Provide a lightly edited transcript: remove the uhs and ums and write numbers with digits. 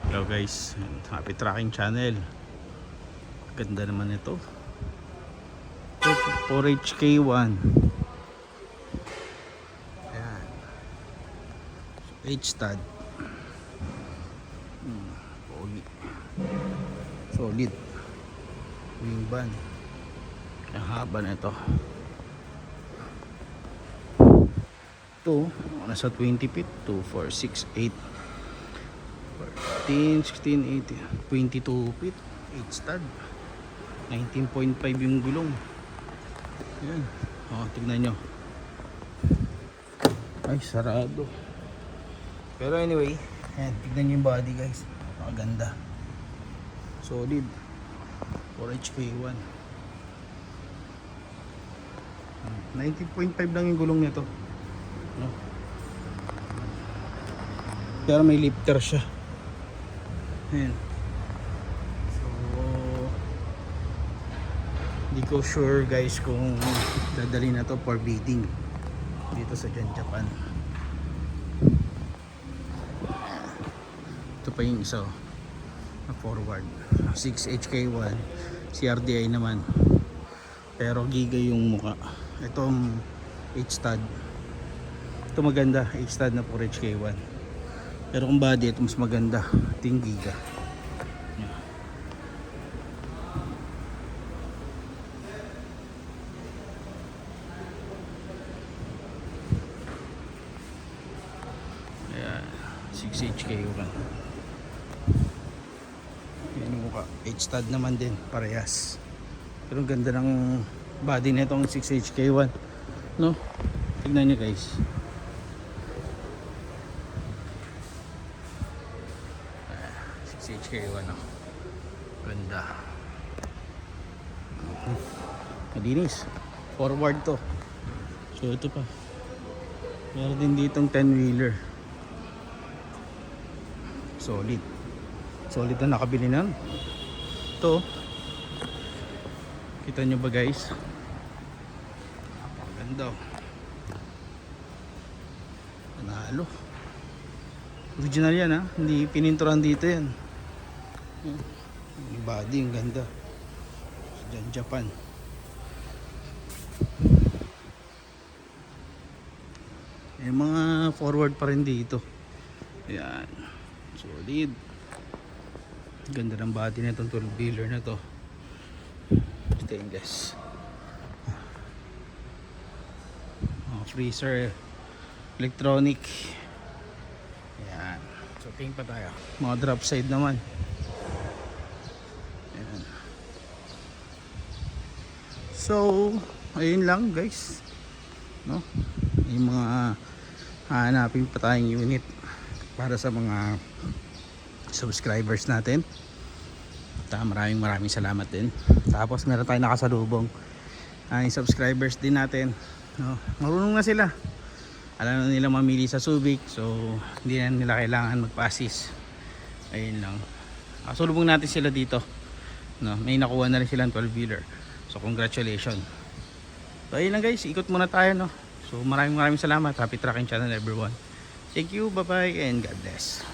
Hello guys, happy tracking channel. Ganda naman ito. Ito 4HK1. Ayan. H-stud. Pogi. Solid. Wing band. Ang haba na ito. Ito, nasa 20 feet. 2, 4, 6, 8. 14, 16, 18, 22 feet, 8 stud, 19.5 yung gulong. Yan, tignan nyo. Ay, sarado. Pero anyway, yan, tignan nyo yung body guys. Maganda, solid. 4HK1, 19.5 lang yung gulong nito, no? Pero may lifter siya. Ayan. So hindi ko sure guys kung dadali na to for breeding dito sa Japan. Ito pa yung isa na forward 6HK1 CRDI naman, pero giga yung muka. Itong H-stud, ito maganda, H-stud na 4HK1. Pero kung body, ito mas maganda. Ito yung giga. Ayan, 6HK1. Yan yung mukha. H-stud naman din, parehas. Pero ang ganda ng body na itong 6HK1, no? Tignan nyo guys. HK1, ganda. Malinis. Forward to. So ito pa. Meron din ditong 10-wheeler. Solid. Solid na nakabili na. Ito. Kita nyo ba guys? Ganda. Panalo. Original yan ha. Hindi pininturan dito yan. Yung body, yung ganda. Diyan, Japan. Yung mga forward pa rin dito. Ayan. Solid. Ganda ng body na itong 12-wheeler na to. Stainless. Freezer. Electronic. Ayan. So tingin pa tayo. Mga drop side naman. Ayan. So ayun lang guys, no? Yung mga hanapin pa tayong unit para sa mga subscribers natin. Maraming salamat din. Tapos meron tayong nakasalubong yung subscribers din natin, no? Marunong na sila, alam na nila mamili sa Subic, so hindi na nila kailangan magpa-assist. Ayun lang, sulubong natin sila dito, no? May nakuha na rin silang 12-wheeler, so congratulations. So ayun lang guys, ikot muna tayo, no? So maraming salamat. Happy tracking channel everyone. Thank you, bye bye and God bless.